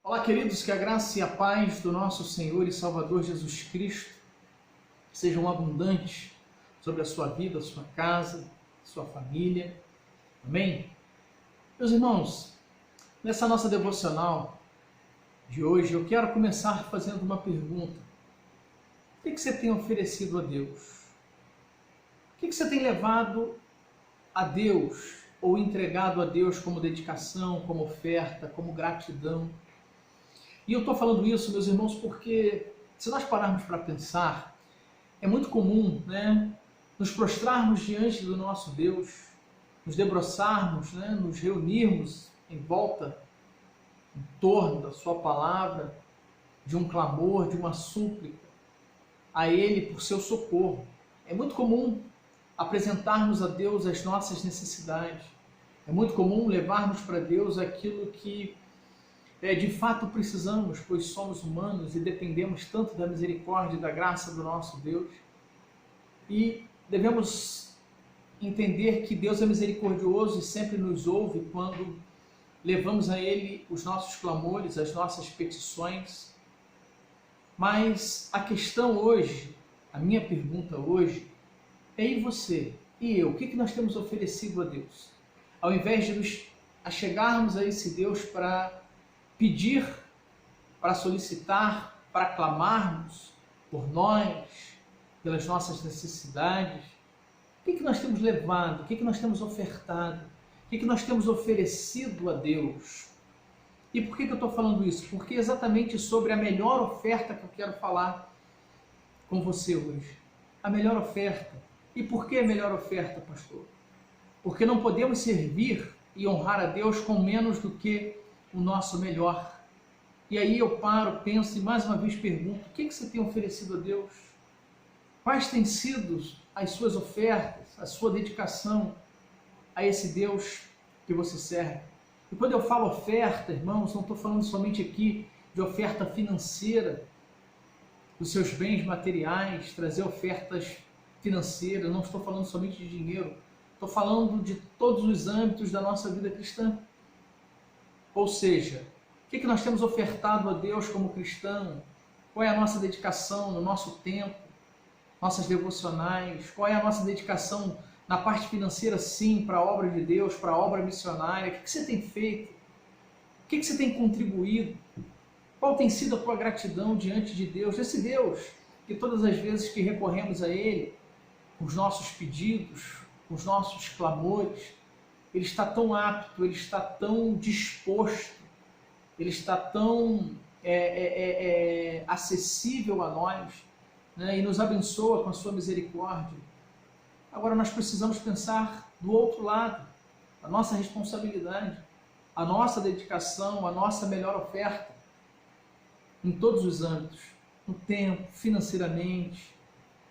Olá, queridos, que a graça e a paz do nosso Senhor e Salvador Jesus Cristo sejam abundantes sobre a sua vida, a sua casa, a sua família. Amém? Meus irmãos, nessa nossa devocional de hoje, eu quero começar fazendo uma pergunta. O que você tem oferecido a Deus? O que você tem levado a Deus ou entregado a Deus como dedicação, como oferta, como gratidão? E eu estou falando isso, meus irmãos, porque se nós pararmos para pensar, é muito comum, nos prostrarmos diante do nosso Deus, nos debruçarmos, nos reunirmos em volta, em torno da sua palavra, de um clamor, de uma súplica a Ele por seu socorro. É muito comum apresentarmos a Deus as nossas necessidades. É muito comum levarmos para Deus aquilo que de fato precisamos, pois somos humanos e dependemos tanto da misericórdia e da graça do nosso Deus. E devemos entender que Deus é misericordioso e sempre nos ouve quando levamos a Ele os nossos clamores, as nossas petições. Mas a questão hoje, a minha pergunta hoje, é e você, e eu, o que nós temos oferecido a Deus? Ao invés de nos achegarmos a esse Deus para pedir, para solicitar, para clamarmos por nós, pelas nossas necessidades, o que nós temos levado, o que nós temos ofertado, o que nós temos oferecido a Deus? E por que eu estou falando isso? Porque é exatamente sobre a melhor oferta que eu quero falar com você hoje. A melhor oferta. E por que a melhor oferta, pastor? Porque não podemos servir e honrar a Deus com menos do que o nosso melhor. E aí eu paro, penso e mais uma vez pergunto, o que você tem oferecido a Deus? Quais têm sido as suas ofertas, a sua dedicação a esse Deus que você serve? E quando eu falo oferta, irmãos, não estou falando somente aqui de oferta financeira, dos seus bens materiais, trazer ofertas financeiras, não estou falando somente de dinheiro, estou falando de todos os âmbitos da nossa vida cristã. Ou seja, o que nós temos ofertado a Deus como cristão? Qual é a nossa dedicação no nosso tempo, nossas devocionais? Qual é a nossa dedicação na parte financeira, sim, para a obra de Deus, para a obra missionária? O que você tem feito? O que você tem contribuído? Qual tem sido a tua gratidão diante de Deus? Esse Deus que todas as vezes que recorremos a Ele, com os nossos pedidos, com os nossos clamores, Ele está tão apto, Ele está tão disposto, Ele está tão acessível a nós, e nos abençoa com a sua misericórdia. Agora nós precisamos pensar do outro lado, a nossa responsabilidade, a nossa dedicação, a nossa melhor oferta, em todos os âmbitos, no tempo, financeiramente,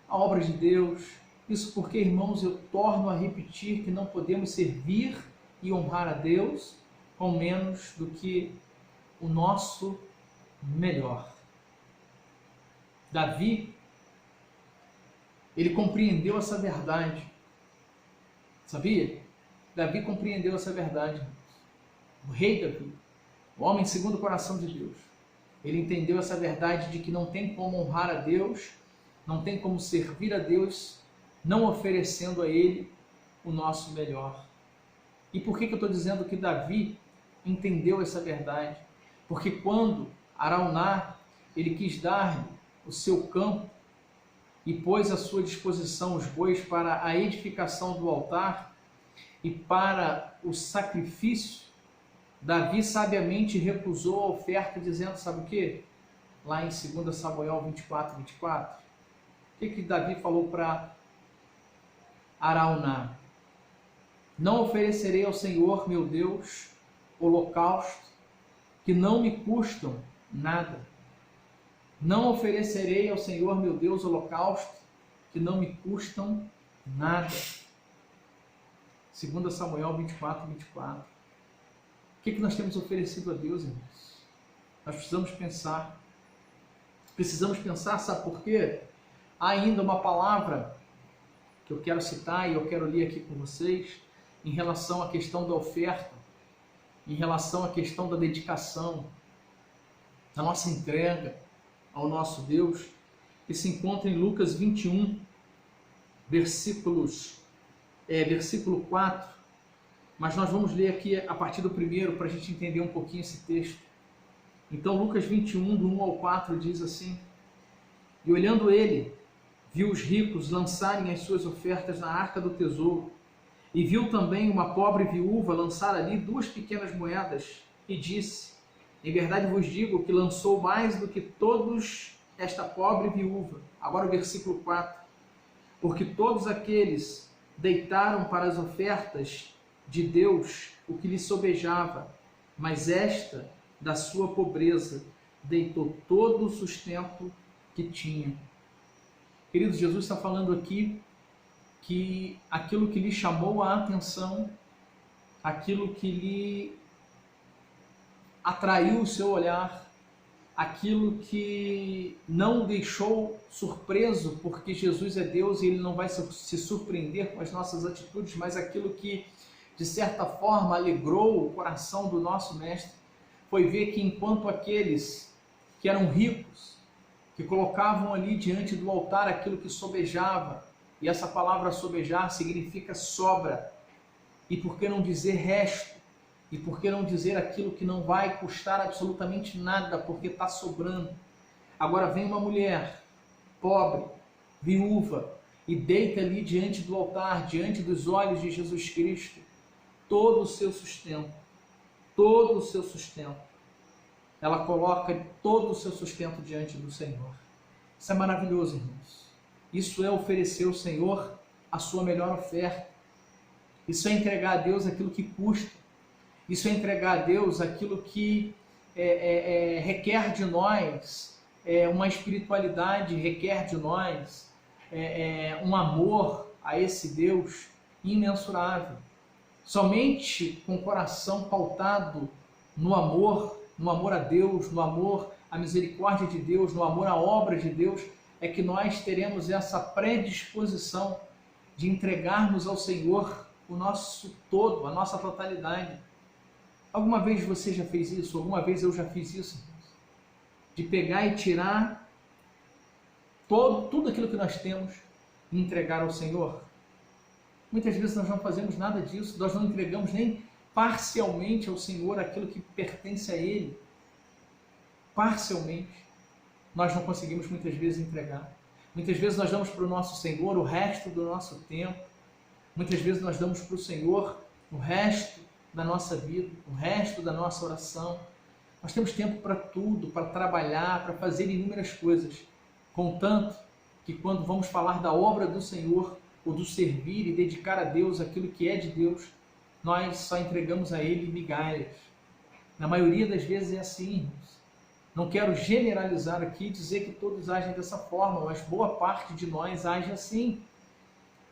a obra de Deus. Isso porque, irmãos, eu torno a repetir que não podemos servir e honrar a Deus com menos do que o nosso melhor. Davi, ele compreendeu essa verdade. Sabia? Davi compreendeu essa verdade. O rei Davi, o homem segundo o coração de Deus, ele entendeu essa verdade de que não tem como honrar a Deus, não tem como servir a Deus, não oferecendo a Ele o nosso melhor. E por que eu estou dizendo que Davi entendeu essa verdade? Porque quando Araúna, ele quis dar-lhe o seu campo e pôs à sua disposição os bois para a edificação do altar e para o sacrifício, Davi sabiamente recusou a oferta, dizendo, sabe o quê? Lá em 2 Samuel 24. O que Davi falou para Araúna? Não oferecerei ao Senhor, meu Deus, holocausto que não me custam nada. Não oferecerei ao Senhor, meu Deus, holocausto que não me custam nada. 2 Samuel 24. O que nós temos oferecido a Deus, irmãos? Nós precisamos pensar, sabe por quê? Há ainda uma palavra que eu quero citar e eu quero ler aqui com vocês, em relação à questão da oferta, em relação à questão da dedicação. a nossa entrega ao nosso Deus, que se encontra em Lucas 21, versículo 4, mas nós vamos ler aqui a partir do primeiro para a gente entender um pouquinho esse texto. Então Lucas 21, do 1 ao 4 diz assim: E olhando ele, viu os ricos lançarem as suas ofertas na arca do tesouro, e viu também uma pobre viúva lançar ali 2 pequenas moedas, e disse: Em verdade vos digo que lançou mais do que todos esta pobre viúva. Agora o versículo 4. Porque todos aqueles deitaram para as ofertas de Deus o que lhe sobejava, mas esta, da sua pobreza, deitou todo o sustento que tinha. Queridos, Jesus está falando aqui que aquilo que lhe chamou a atenção, aquilo que lhe atraiu o seu olhar, aquilo que não o deixou surpreso, porque Jesus é Deus e Ele não vai se surpreender com as nossas atitudes, mas aquilo que, de certa forma, alegrou o coração do nosso Mestre, foi ver que enquanto aqueles que eram ricos, que colocavam ali diante do altar aquilo que sobejava, e essa palavra sobejar significa sobra, e por que não dizer resto? E por que não dizer aquilo que não vai custar absolutamente nada, porque está sobrando? Agora vem uma mulher pobre, viúva, e deita ali diante do altar, diante dos olhos de Jesus Cristo, todo o seu sustento. Todo o seu sustento. Ela coloca todo o seu sustento diante do Senhor. Isso é maravilhoso, irmãos. Isso é oferecer ao Senhor a sua melhor oferta. Isso é entregar a Deus aquilo que custa. Isso é entregar a Deus aquilo que requer de nós uma espiritualidade, requer de nós um amor a esse Deus imensurável. Somente com o coração pautado no amor a Deus, no amor à misericórdia de Deus, no amor à obra de Deus, é que nós teremos essa predisposição de entregarmos ao Senhor o nosso todo, a nossa totalidade. Alguma vez você já fez isso? Alguma vez eu já fiz isso? De pegar e tirar tudo aquilo que nós temos e entregar ao Senhor? Muitas vezes nós não fazemos nada disso, nós não entregamos nem parcialmente ao Senhor aquilo que pertence a Ele. Parcialmente. Nós não conseguimos muitas vezes entregar. Muitas vezes nós damos para o nosso Senhor o resto do nosso tempo. Muitas vezes nós damos para o Senhor o resto da nossa vida, o resto da nossa oração. Nós temos tempo para tudo, para trabalhar, para fazer inúmeras coisas. Contanto que quando vamos falar da obra do Senhor, ou do servir e dedicar a Deus aquilo que é de Deus, nós só entregamos a Ele migalhas. Na maioria das vezes é assim, irmãos. Não quero generalizar aqui e dizer que todos agem dessa forma, mas boa parte de nós age assim.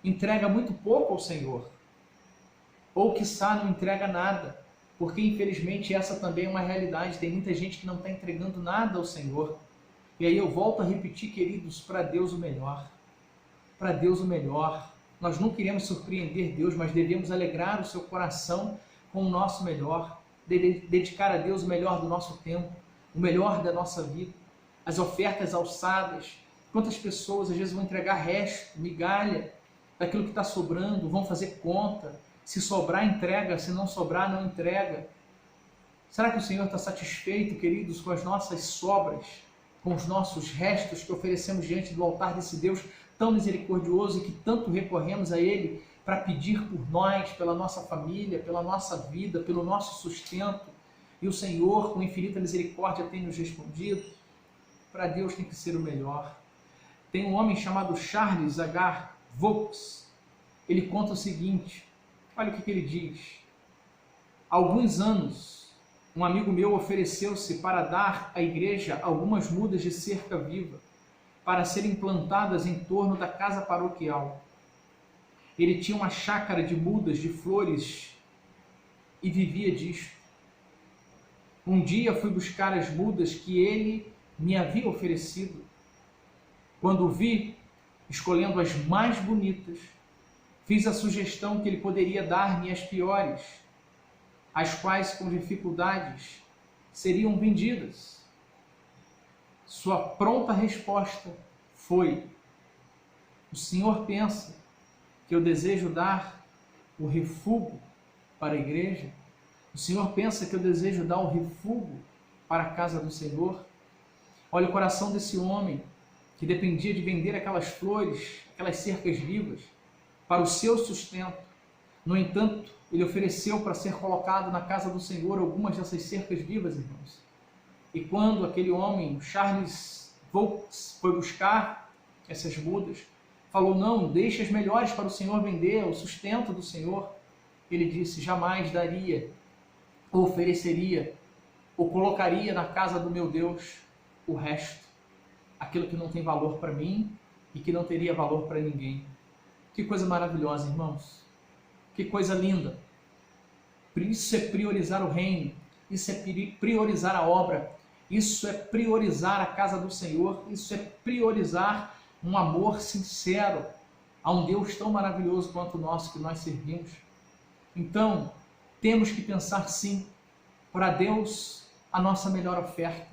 Entrega muito pouco ao Senhor. Ou quiçá não entrega nada, porque infelizmente essa também é uma realidade. Tem muita gente que não está entregando nada ao Senhor. E aí eu volto a repetir, queridos, para Deus o melhor. Para Deus o melhor. Nós não queremos surpreender Deus, mas devemos alegrar o seu coração com o nosso melhor, dedicar a Deus o melhor do nosso tempo, o melhor da nossa vida, as ofertas alçadas. Quantas pessoas às vezes vão entregar resto, migalha, daquilo que está sobrando, vão fazer conta, se sobrar entrega, se não sobrar não entrega. Será que o Senhor está satisfeito, queridos, com as nossas sobras, com os nossos restos que oferecemos diante do altar desse Deus tão misericordioso e que tanto recorremos a Ele para pedir por nós, pela nossa família, pela nossa vida, pelo nosso sustento? E o Senhor, com infinita misericórdia, tem nos respondido. Para Deus tem que ser o melhor. Tem um homem chamado Charles H. Vaux. Ele conta o seguinte, olha o que ele diz. Há alguns anos, um amigo meu ofereceu-se para dar à igreja algumas mudas de cerca viva, para serem plantadas em torno da casa paroquial. Ele tinha uma chácara de mudas de flores e vivia disto. Um dia fui buscar as mudas que ele me havia oferecido. Quando o vi, escolhendo as mais bonitas, fiz a sugestão que ele poderia dar-me as piores, as quais com dificuldades seriam vendidas. Sua pronta resposta foi: o Senhor pensa que eu desejo dar o refúgio para a igreja? O Senhor pensa que eu desejo dar o refúgio para a casa do Senhor? Olha o coração desse homem que dependia de vender aquelas flores, aquelas cercas vivas, para o seu sustento. No entanto, ele ofereceu para ser colocado na casa do Senhor algumas dessas cercas vivas, irmãos. E quando aquele homem, Charles Vaux, foi buscar essas mudas, falou: não, deixe as melhores para o Senhor vender, o sustento do Senhor. Ele disse: jamais daria, ou ofereceria, ou colocaria na casa do meu Deus o resto, aquilo que não tem valor para mim e que não teria valor para ninguém. Que coisa maravilhosa, irmãos. Que coisa linda. Isso é priorizar o reino, isso é priorizar a obra, isso é priorizar a casa do Senhor, isso é priorizar um amor sincero a um Deus tão maravilhoso quanto o nosso que nós servimos. Então, temos que pensar sim, para Deus a nossa melhor oferta,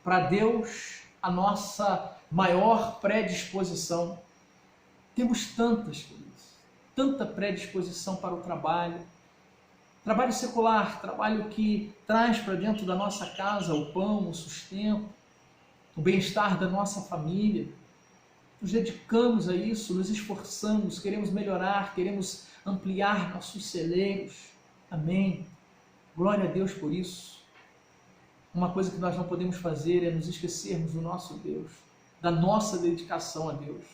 para Deus a nossa maior predisposição. Temos tantas coisas, tanta predisposição para o trabalho secular, trabalho que traz para dentro da nossa casa o pão, o sustento, o bem-estar da nossa família. Nos dedicamos a isso, nos esforçamos, queremos melhorar, queremos ampliar nossos celeiros. Amém. Glória a Deus por isso. Uma coisa que nós não podemos fazer é nos esquecermos do nosso Deus, da nossa dedicação a Deus.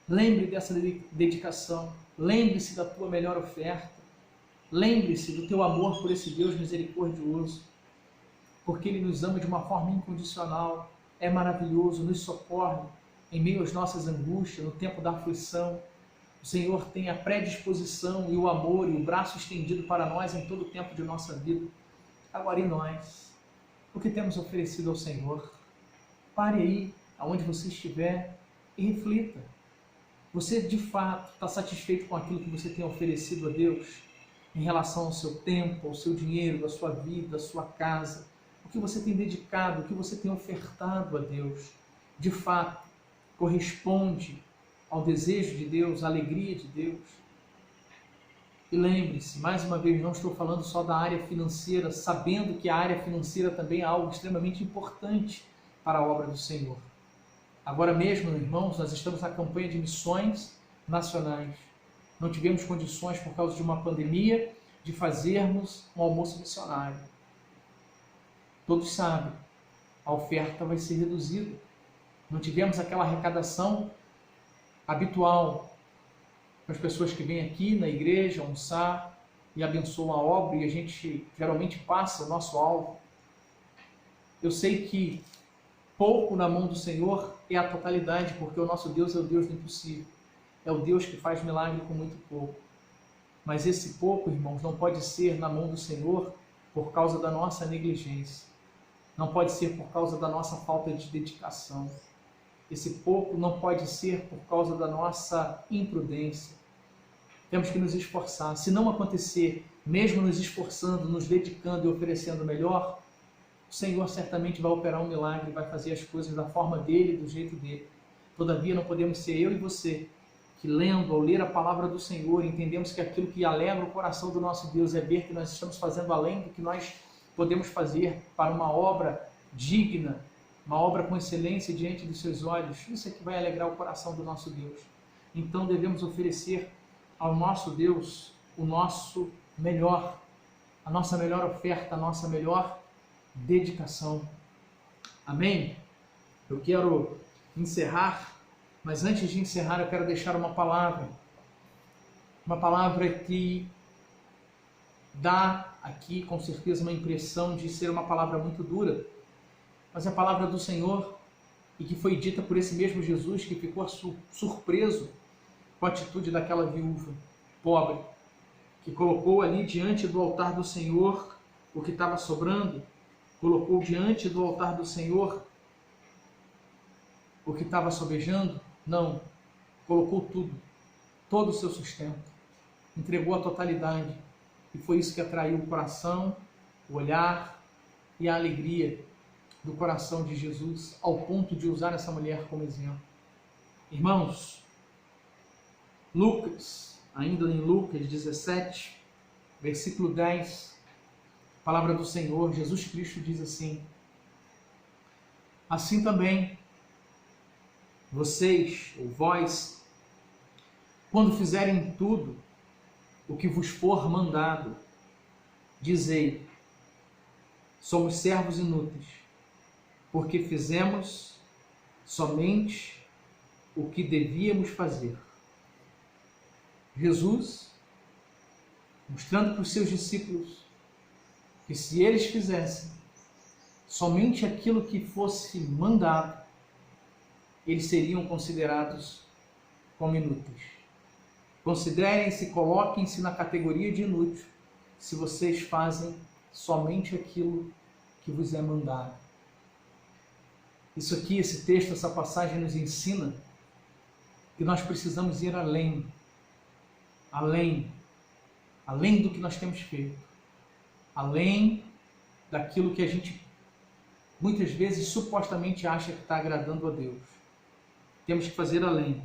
Lembre dessa dedicação, lembre-se da tua melhor oferta, lembre-se do teu amor por esse Deus misericordioso, porque Ele nos ama de uma forma incondicional, é maravilhoso, nos socorre em meio às nossas angústias, no tempo da aflição. O Senhor tem a predisposição e o amor e o braço estendido para nós em todo o tempo de nossa vida. Agora, e nós? O que temos oferecido ao Senhor? Pare aí, aonde você estiver, e reflita. Você, de fato, está satisfeito com aquilo que você tem oferecido a Deus em relação ao seu tempo, ao seu dinheiro, à sua vida, à sua casa? O que você tem dedicado, o que você tem ofertado a Deus, de fato, corresponde ao desejo de Deus, à alegria de Deus? E lembre-se, mais uma vez, não estou falando só da área financeira, sabendo que a área financeira também é algo extremamente importante para a obra do Senhor. Agora mesmo, irmãos, nós estamos na campanha de missões nacionais. Não tivemos condições, por causa de uma pandemia, de fazermos um almoço missionário. Todos sabem, a oferta vai ser reduzida. Não tivemos aquela arrecadação habitual com as pessoas que vêm aqui na igreja almoçar e abençoam a obra, e a gente geralmente passa o nosso alvo. Eu sei que pouco na mão do Senhor é a totalidade, porque o nosso Deus é o Deus do impossível. É o Deus que faz milagre com muito pouco. Mas esse pouco, irmãos, não pode ser na mão do Senhor por causa da nossa negligência. Não pode ser por causa da nossa falta de dedicação. Esse pouco não pode ser por causa da nossa imprudência. Temos que nos esforçar. Se não acontecer, mesmo nos esforçando, nos dedicando e oferecendo o melhor, o Senhor certamente vai operar um milagre, vai fazer as coisas da forma dele, do jeito dele. Todavia, não podemos ser eu e você, que lendo, ao ler a palavra do Senhor, entendemos que aquilo que alegra o coração do nosso Deus é ver que nós estamos fazendo além do que nós podemos fazer para uma obra digna, uma obra com excelência diante dos seus olhos. Isso é que vai alegrar o coração do nosso Deus. Então devemos oferecer ao nosso Deus o nosso melhor, a nossa melhor oferta, a nossa melhor dedicação. Amém? Eu quero encerrar, mas antes de encerrar eu quero deixar uma palavra que dá aqui com certeza uma impressão de ser uma palavra muito dura, mas é a palavra do Senhor e que foi dita por esse mesmo Jesus, que ficou surpreso com a atitude daquela viúva pobre, que colocou ali diante do altar do Senhor o que estava sobrando, colocou diante do altar do Senhor o que estava sobejando. Não, colocou tudo, todo o seu sustento, entregou a totalidade, e foi isso que atraiu o coração, o olhar e a alegria do coração de Jesus ao ponto de usar essa mulher como exemplo. Irmãos, Lucas, ainda em Lucas 17, versículo 10, a palavra do Senhor, Jesus Cristo diz assim: assim também, vocês, ou vós, quando fizerem tudo o que vos for mandado, dizei: somos servos inúteis, porque fizemos somente o que devíamos fazer. Jesus, mostrando para os seus discípulos que se eles fizessem somente aquilo que fosse mandado, eles seriam considerados como inúteis. Considerem-se, coloquem-se na categoria de inútil se vocês fazem somente aquilo que vos é mandado. Isso aqui, esse texto, essa passagem nos ensina que nós precisamos ir além do que nós temos feito, além daquilo que a gente muitas vezes supostamente acha que está agradando a Deus. Temos que fazer além,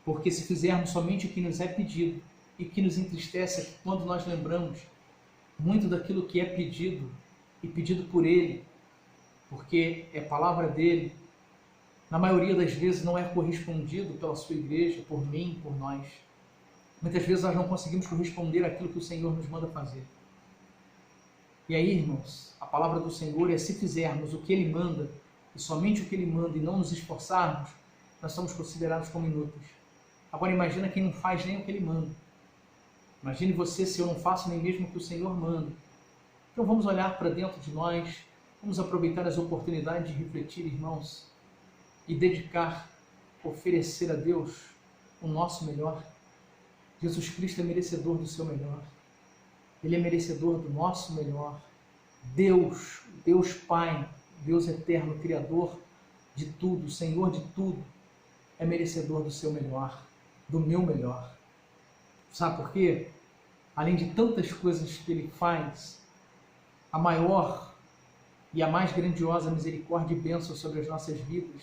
porque se fizermos somente o que nos é pedido, e que nos entristece é que quando nós lembramos muito daquilo que é pedido, e pedido por Ele, porque é palavra dele, na maioria das vezes não é correspondido pela sua igreja, por mim, por nós. Muitas vezes nós não conseguimos corresponder àquilo que o Senhor nos manda fazer. E aí, irmãos, a palavra do Senhor é: se fizermos o que Ele manda, e somente o que Ele manda, e não nos esforçarmos, nós somos considerados como inúteis. Agora imagina quem não faz nem o que Ele manda. Imagine você se eu não faço nem mesmo o que o Senhor manda. Então vamos olhar para dentro de nós, vamos aproveitar as oportunidades de refletir, irmãos, e dedicar, oferecer a Deus o nosso melhor. Jesus Cristo é merecedor do seu melhor. Ele é merecedor do nosso melhor. Deus, Deus Pai, Deus eterno, Criador de tudo, Senhor de tudo, é merecedor do seu melhor, do meu melhor. Sabe por quê? Além de tantas coisas que Ele faz, a maior e a mais grandiosa misericórdia e bênção sobre as nossas vidas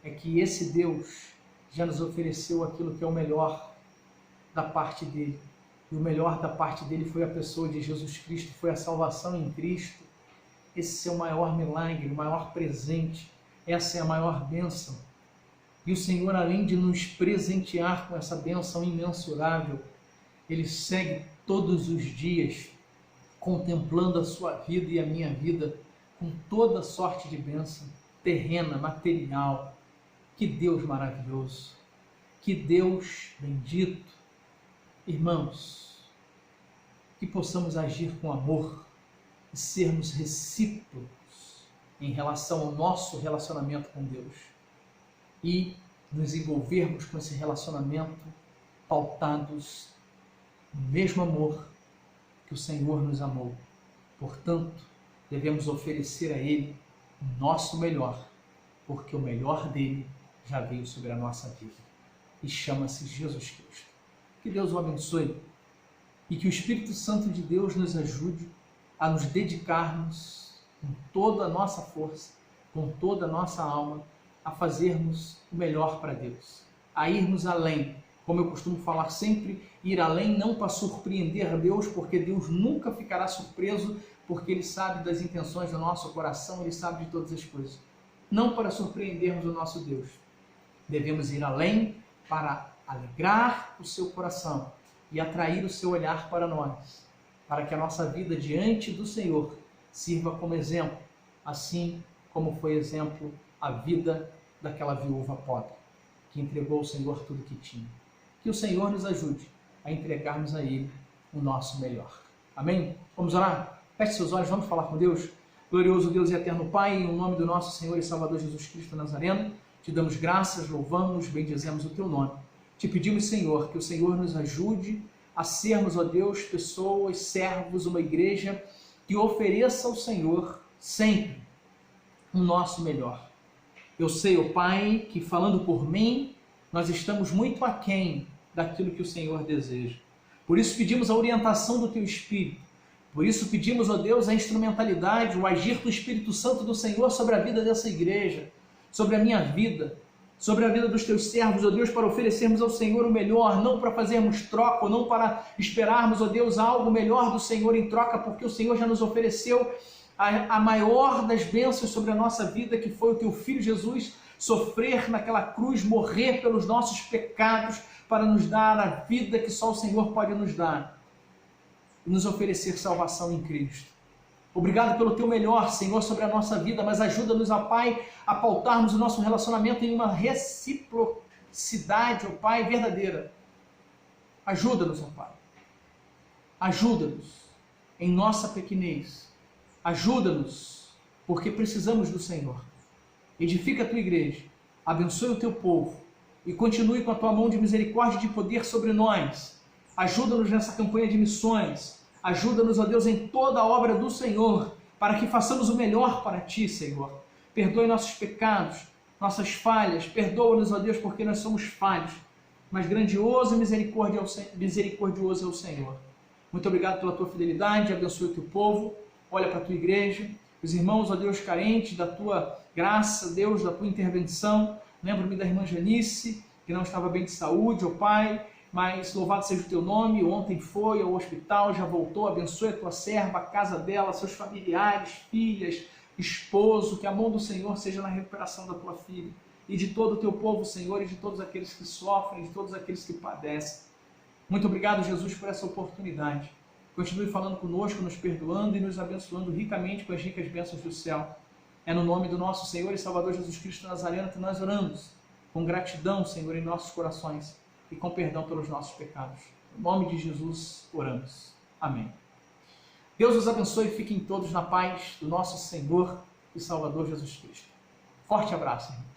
é que esse Deus já nos ofereceu aquilo que é o melhor da parte dele. E o melhor da parte dele foi a pessoa de Jesus Cristo, foi a salvação em Cristo. Esse é o maior milagre, o maior presente, essa é a maior bênção. E o Senhor, além de nos presentear com essa bênção imensurável, Ele segue todos os dias contemplando a sua vida e a minha vida com toda sorte de bênção terrena, material. Que Deus maravilhoso, que Deus bendito. Irmãos, que possamos agir com amor e sermos recíprocos em relação ao nosso relacionamento com Deus e nos envolvermos com esse relacionamento pautados no mesmo amor que o Senhor nos amou. Portanto, devemos oferecer a Ele o nosso melhor, porque o melhor dele já veio sobre a nossa vida e chama-se Jesus Cristo. Que Deus o abençoe e que o Espírito Santo de Deus nos ajude a nos dedicarmos com toda a nossa força, com toda a nossa alma, a fazermos o melhor para Deus, a irmos além. Como eu costumo falar sempre, ir além não para surpreender a Deus, porque Deus nunca ficará surpreso, porque Ele sabe das intenções do nosso coração, Ele sabe de todas as coisas. Não para surpreendermos o nosso Deus. Devemos ir além para alegrar o seu coração e atrair o seu olhar para nós, para que a nossa vida diante do Senhor sirva como exemplo, assim como foi exemplo a vida daquela viúva pobre, que entregou ao Senhor tudo que tinha. Que o Senhor nos ajude a entregarmos a Ele o nosso melhor. Amém? Vamos orar? Feche seus olhos, vamos falar com Deus. Glorioso Deus e eterno Pai, em nome do nosso Senhor e Salvador Jesus Cristo Nazareno, te damos graças, louvamos, bendizemos o teu nome. Te pedimos, Senhor, que o Senhor nos ajude a sermos, ó Deus, pessoas, servos, uma igreja que ofereça ao Senhor sempre o nosso melhor. Eu sei, ó Pai, que falando por mim, nós estamos muito aquém daquilo que o Senhor deseja. Por isso pedimos a orientação do Teu Espírito, Por isso pedimos, ó Deus, a instrumentalidade, o agir do Espírito Santo do Senhor sobre a vida dessa igreja, sobre a minha vida, sobre a vida dos teus servos, ó Deus, para oferecermos ao Senhor o melhor, não para fazermos troca, ou não para esperarmos, ó Deus, algo melhor do Senhor em troca, porque o Senhor já nos ofereceu a maior das bênçãos sobre a nossa vida, que foi o teu Filho Jesus sofrer naquela cruz, morrer pelos nossos pecados, para nos dar a vida que só o Senhor pode nos dar, e nos oferecer salvação em Cristo. Obrigado pelo teu melhor, Senhor, sobre a nossa vida, mas ajuda-nos, ó Pai, a pautarmos o nosso relacionamento em uma reciprocidade, ó Pai, verdadeira. Ajuda-nos, ó Pai. Ajuda-nos em nossa pequenez. Ajuda-nos, porque precisamos do Senhor. Edifica a tua igreja, abençoe o teu povo e continue com a tua mão de misericórdia e de poder sobre nós. Ajuda-nos nessa campanha de missões. Ajuda-nos, ó Deus, em toda a obra do Senhor, para que façamos o melhor para ti, Senhor. Perdoe nossos pecados, nossas falhas. Perdoa-nos, ó Deus, porque nós somos falhos. Mas grandioso e misericordioso é o Senhor. Muito obrigado pela tua fidelidade. Abençoe o teu povo. Olha para a tua igreja. Os irmãos, ó Deus, carentes da tua graça, Deus, da tua intervenção. Lembro-me da irmã Janice, que não estava bem de saúde, ó Pai. Mas louvado seja o teu nome, ontem foi ao hospital, já voltou, abençoe a tua serva, a casa dela, seus familiares, filhas, esposo, que a mão do Senhor seja na recuperação da tua filha, e de todo o teu povo, Senhor, e de todos aqueles que sofrem, de todos aqueles que padecem. Muito obrigado, Jesus, por essa oportunidade. Continue falando conosco, nos perdoando e nos abençoando ricamente com as ricas bênçãos do céu. É no nome do nosso Senhor e Salvador Jesus Cristo Nazareno que nós oramos, com gratidão, Senhor, em nossos corações, e com perdão pelos nossos pecados. Em nome de Jesus oramos. Amém. Deus os abençoe e fiquem todos na paz do nosso Senhor e Salvador Jesus Cristo. Forte abraço, irmão.